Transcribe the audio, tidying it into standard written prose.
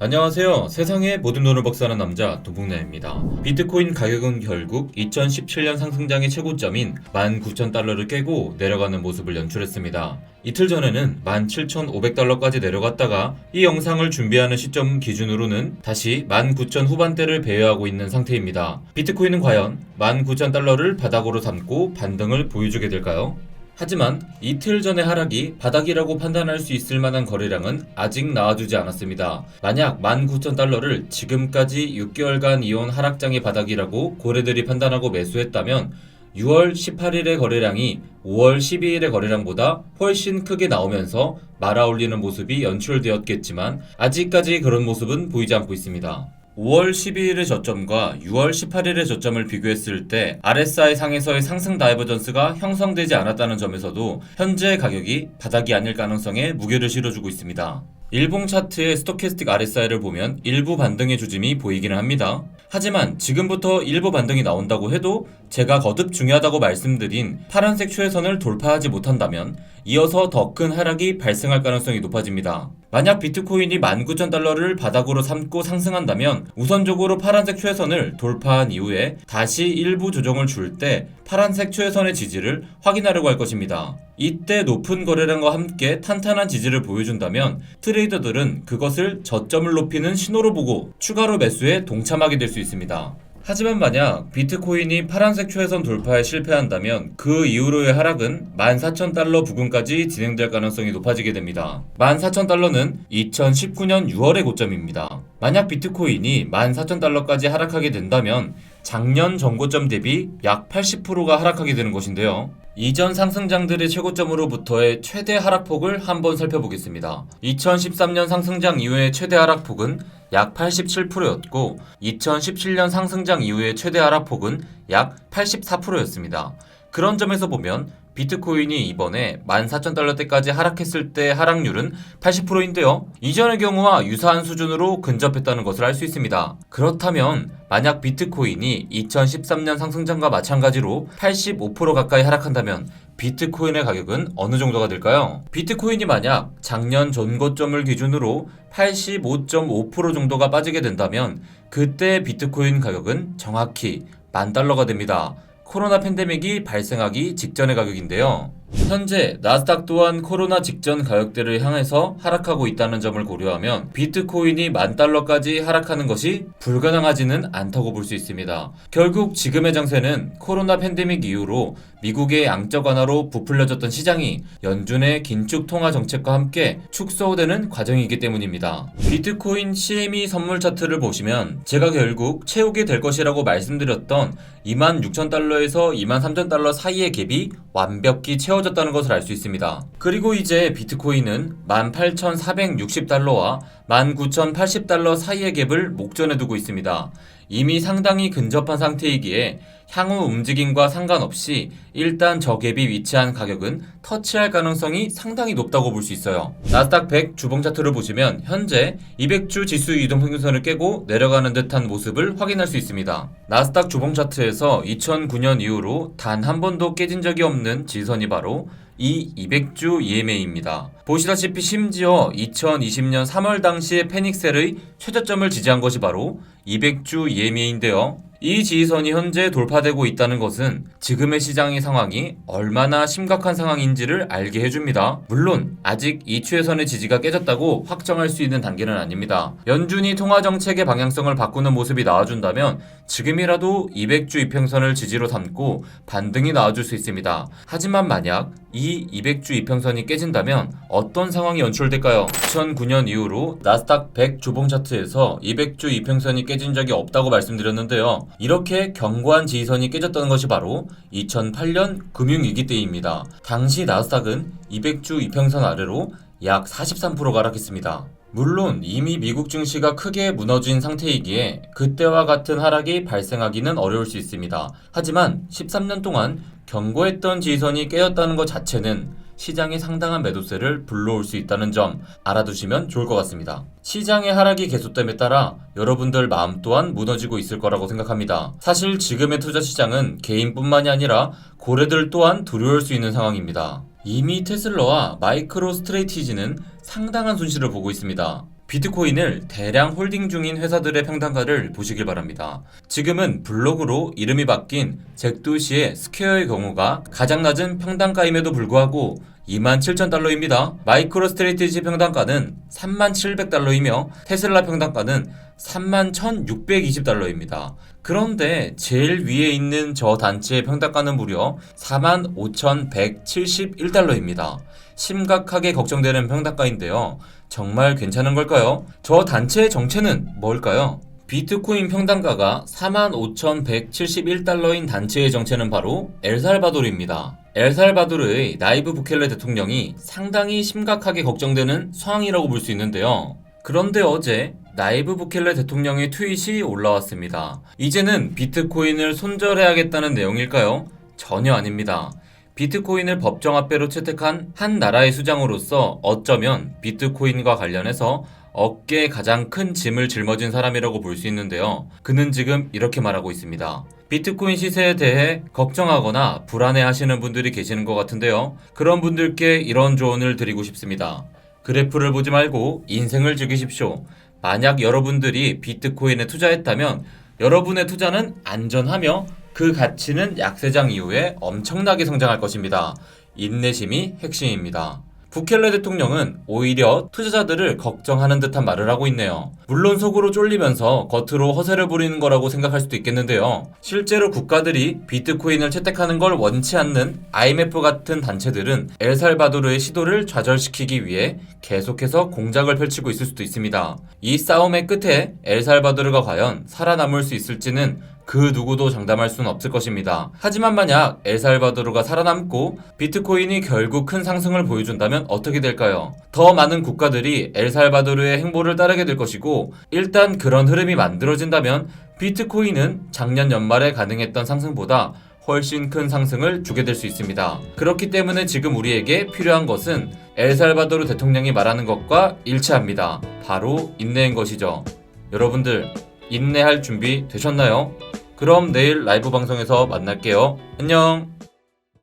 안녕하세요. 세상의 모든 돈을 복사하는 남자 도봉남입니다. 비트코인 가격은 결국 2017년 상승장의 최고점인 19,000달러를 깨고 내려가는 모습을 연출했습니다. 이틀 전에는 17,500달러까지 내려갔다가 이 영상을 준비하는 시점 기준으로는 다시 19,000 후반대를 배회하고 있는 상태입니다. 비트코인은 과연 19,000달러를 바닥으로 삼고 반등을 보여주게 될까요? 하지만 이틀 전의 하락이 바닥이라고 판단할 수 있을 만한 거래량은 아직 나와주지 않았습니다. 만약 19,000달러를 지금까지 6개월간 이어온 하락장의 바닥이라고 고래들이 판단하고 매수했다면 6월 18일의 거래량이 5월 12일의 거래량보다 훨씬 크게 나오면서 말아올리는 모습이 연출되었겠지만 아직까지 그런 모습은 보이지 않고 있습니다. 5월 12일의 저점과 6월 18일의 저점을 비교했을 때 RSI 상에서의 상승 다이버전스가 형성되지 않았다는 점에서도 현재 가격이 바닥이 아닐 가능성에 무게를 실어주고 있습니다. 일봉 차트의 스토캐스틱 RSI를 보면 일부 반등의 조짐이 보이기는 합니다. 하지만 지금부터 일부 반등이 나온다고 해도 제가 거듭 중요하다고 말씀드린 파란색 최하선을 돌파하지 못한다면 이어서 더 큰 하락이 발생할 가능성이 높아집니다. 만약 비트코인이 19,000달러를 바닥으로 삼고 상승한다면 우선적으로 파란색 최하선을 돌파한 이후에 다시 일부 조정을 줄 때 파란색 최하선의 지지를 확인하려고 할 것입니다. 이때 높은 거래량과 함께 탄탄한 지지를 보여준다면 트레이더들은 그것을 저점을 높이는 신호로 보고 추가로 매수에 동참하게 될 수 있습니다. 하지만 만약 비트코인이 파란색 최하선 돌파에 실패한다면 그 이후로의 하락은 14,000달러 부근까지 진행될 가능성이 높아지게 됩니다. 14,000달러는 2019년 6월의 고점입니다. 만약 비트코인이 14,000달러까지 하락하게 된다면 작년 전고점 대비 약 80%가 하락하게 되는 것인데요. 이전 상승장들의 최고점으로부터의 최대 하락폭을 한번 살펴보겠습니다. 2013년 상승장 이후의 최대 하락폭은 약 87%였고 2017년 상승장 이후의 최대 하락폭은 약 84%였습니다. 그런 점에서 보면 비트코인이 이번에 14,000달러대까지 하락했을 때 하락률은 80%인데요. 이전의 경우와 유사한 수준으로 근접했다는 것을 알 수 있습니다. 그렇다면 만약 비트코인이 2013년 상승장과 마찬가지로 85% 가까이 하락한다면 비트코인의 가격은 어느 정도가 될까요? 비트코인이 만약 작년 전고점을 기준으로 85.5% 정도가 빠지게 된다면 그때 비트코인 가격은 정확히 10,000달러가 됩니다. 코로나 팬데믹이 발생하기 직전의 가격인데요. 현재 나스닥 또한 코로나 직전 가격대를 향해서 하락하고 있다는 점을 고려하면 비트코인이 10,000달러까지 하락하는 것이 불가능하지는 않다고 볼 수 있습니다. 결국 지금의 장세는 코로나 팬데믹 이후로 미국의 양적 완화로 부풀려졌던 시장이 연준의 긴축 통화 정책과 함께 축소되는 과정이기 때문입니다. 비트코인 CME 선물 차트를 보시면 제가 결국 채우게 될 것이라고 말씀드렸던 26,000달러에서 23,000달러 사이의 갭이 완벽히 채워졌다는 것을 알 수 있습니다. 그리고 이제 비트코인은 18,460달러와 19,080달러 사이의 갭을 목전에 두고 있습니다. 이미 상당히 근접한 상태이기에 향후 움직임과 상관없이 일단 저 갭이 위치한 가격은 터치할 가능성이 상당히 높다고 볼 수 있어요. 나스닥 100 주봉 차트를 보시면 현재 200주 지수 이동평균선을 깨고 내려가는 듯한 모습을 확인할 수 있습니다. 나스닥 주봉 차트에서 2009년 이후로 단 한 번도 깨진 적이 없는 지선이 바로 이 200주 EMA입니다. 보시다시피 심지어 2020년 3월 당시의 페닉셀의 최저점을 지지한 것이 바로 200주 EMA인데요. 이 지지선이 현재 돌파되고 있다는 것은 지금의 시장의 상황이 얼마나 심각한 상황인지를 알게 해줍니다. 물론 아직 이 추세선의 지지가 깨졌다고 확정할 수 있는 단계는 아닙니다. 연준이 통화정책의 방향성을 바꾸는 모습이 나와준다면 지금이라도 200주 이평선을 지지로 삼고 반등이 나와줄 수 있습니다. 하지만 만약 이 200주 이평선이 깨진다면 어떤 상황이 연출될까요? 2009년 이후로 나스닥 100 주봉 차트에서 200주 이평선이 깨진 적이 없다고 말씀드렸는데요. 이렇게 견고한 지지선이 깨졌다는 것이 바로 2008년 금융위기 때입니다. 당시 나스닥은 200주 이평선 아래로 약 43%가 하락했습니다. 물론 이미 미국 증시가 크게 무너진 상태이기에 그때와 같은 하락이 발생하기는 어려울 수 있습니다. 하지만 13년 동안 견고했던 지지선이 깨졌다는 것 자체는 시장에 상당한 매도세를 불러올 수 있다는 점 알아두시면 좋을 것 같습니다. 시장의 하락이 계속됨에 따라 여러분들 마음 또한 무너지고 있을 거라고 생각합니다. 사실 지금의 투자 시장은 개인뿐만이 아니라 고래들 또한 두려울 수 있는 상황입니다. 이미 테슬라와 마이크로 스트레이티지는 상당한 손실을 보고 있습니다. 비트코인을 대량 홀딩 중인 회사들의 평단가를 보시길 바랍니다. 지금은 블록으로 이름이 바뀐 잭도시의 스퀘어의 경우가 가장 낮은 평단가임에도 불구하고 27,000달러입니다. 마이크로 스트레이티지 평단가는 37,700달러이며 테슬라 평단가는 31,620달러입니다. 그런데 제일 위에 있는 저 단체의 평단가는 무려 45,171달러입니다. 심각하게 걱정되는 평단가인데요. 정말 괜찮은 걸까요? 저 단체의 정체는 뭘까요? 비트코인 평단가가 45,171달러인 단체의 정체는 바로 엘살바도르입니다. 엘살바도르의 나이브 부켈레 대통령이 상당히 심각하게 걱정되는 상황이라고 볼 수 있는데요. 그런데 어제 나이브 부켈레 대통령의 트윗이 올라왔습니다. 이제는 비트코인을 손절해야겠다는 내용일까요? 전혀 아닙니다. 비트코인을 법정 화폐로 채택한 한 나라의 수장으로서 어쩌면 비트코인과 관련해서 어깨에 가장 큰 짐을 짊어진 사람이라고 볼 수 있는데요. 그는 지금 이렇게 말하고 있습니다. 비트코인 시세에 대해 걱정하거나 불안해하시는 분들이 계시는 것 같은데요. 그런 분들께 이런 조언을 드리고 싶습니다. 그래프를 보지 말고 인생을 즐기십시오. 만약 여러분들이 비트코인에 투자했다면 여러분의 투자는 안전하며 그 가치는 약세장 이후에 엄청나게 성장할 것입니다. 인내심이 핵심입니다. 부켈레 대통령은 오히려 투자자들을 걱정하는 듯한 말을 하고 있네요. 물론 속으로 쫄리면서 겉으로 허세를 부리는 거라고 생각할 수도 있겠는데요. 실제로 국가들이 비트코인을 채택하는 걸 원치 않는 IMF 같은 단체들은 엘살바도르의 시도를 좌절시키기 위해 계속해서 공작을 펼치고 있을 수도 있습니다. 이 싸움의 끝에 엘살바도르가 과연 살아남을 수 있을지는 그 누구도 장담할 수는 없을 것입니다. 하지만 만약 엘살바도르가 살아남고 비트코인이 결국 큰 상승을 보여준다면 어떻게 될까요? 더 많은 국가들이 엘살바도르의 행보를 따르게 될 것이고, 일단 그런 흐름이 만들어진다면 비트코인은 작년 연말에 가능했던 상승보다 훨씬 큰 상승을 주게 될 수 있습니다. 그렇기 때문에 지금 우리에게 필요한 것은 엘살바도르 대통령이 말하는 것과 일치합니다. 바로 인내인 것이죠. 여러분들 인내할 준비 되셨나요? 그럼 내일 라이브 방송에서 만날게요. 안녕.